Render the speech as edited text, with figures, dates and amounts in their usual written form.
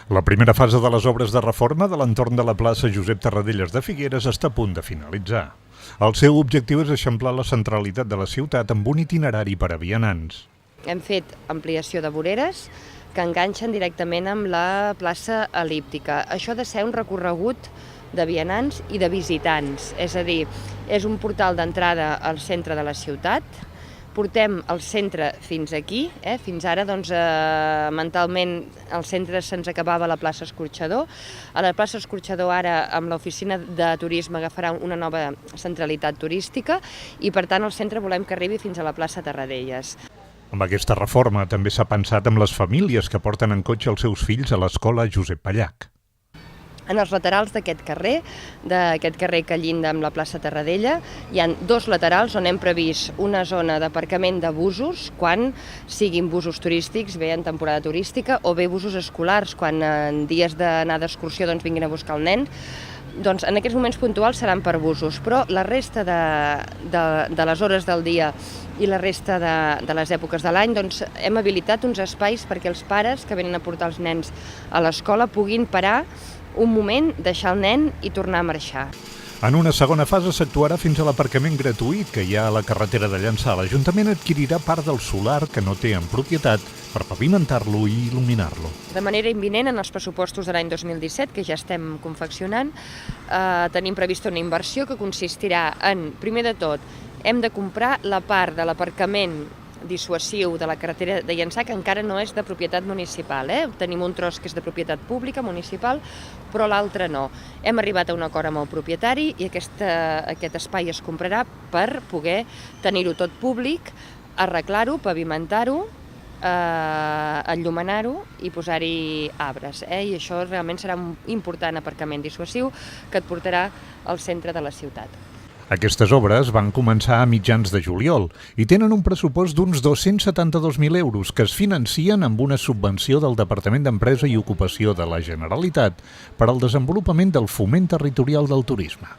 La primera fase de les obres de reforma de l'entorn de la plaça Josep Tarradellas de Figueres està a punt de finalitzar. El seu objectiu és eixamplar la centralitat de la ciutat amb un itinerari per a vianants. Hem fet ampliació de voreres que enganxen directament amb la plaça el·líptica. Això ha de ser un recorregut de vianants i de visitants, és a dir, és un portal d'entrada al centre de la ciutat. Portem el centre fins aquí, fins ara mentalment el centre se'ns acabava a la plaça Escorxador. A la plaça Escorxador ara amb l'oficina de turisme agafarà una nova centralitat turística i per tant el centre volem que arribi fins a la plaça Tarradellas. Amb aquesta reforma també s'ha pensat en les famílies que porten en cotxe els seus fills a l'escola Josep Pallach. En els laterals d'aquest carrer que llinda amb la plaça Tarradella, hi ha dos laterals on hem previst una zona d'aparcament de busos, quan siguin busos turístics, bé en temporada turística, o bé busos escolars, quan en dies d'anar d'excursió vinguin a buscar el nen. Doncs en aquests moments puntuals seran per busos, però la resta de les hores del dia i la resta de les èpoques de l'any hem habilitat uns espais perquè els pares que venen a portar els nens a l'escola puguin parar un moment, deixar el nen i tornar a marxar. En una segona fase s'actuarà fins a l'aparcament gratuït que hi ha a la carretera de Llançà. L'Ajuntament adquirirà part del solar que no té en propietat per pavimentar-lo i il·luminar-lo. De manera imminent, en els pressupostos de l'any 2017, que ja estem confeccionant, tenim prevista una inversió que consistirà en, primer de tot, hem de comprar la part de l'aparcament dissuasiu de la carretera de Llançà, que encara no és de propietat municipal. Tenim un tros que és de propietat pública, municipal, però l'altre no. Hem arribat a un acord amb el propietari i aquest espai es comprarà per poder tenir-ho tot públic, arreglar-ho, pavimentar-ho, enllumenar-ho i posar-hi arbres. I això realment serà un important aparcament dissuasiu que et portarà al centre de la ciutat. Aquestes obres van començar a mitjans de juliol i tenen un pressupost d'uns 272.000 euros que es financien amb una subvenció del Departament d'Empresa i Ocupació de la Generalitat per al desenvolupament del foment territorial del turisme.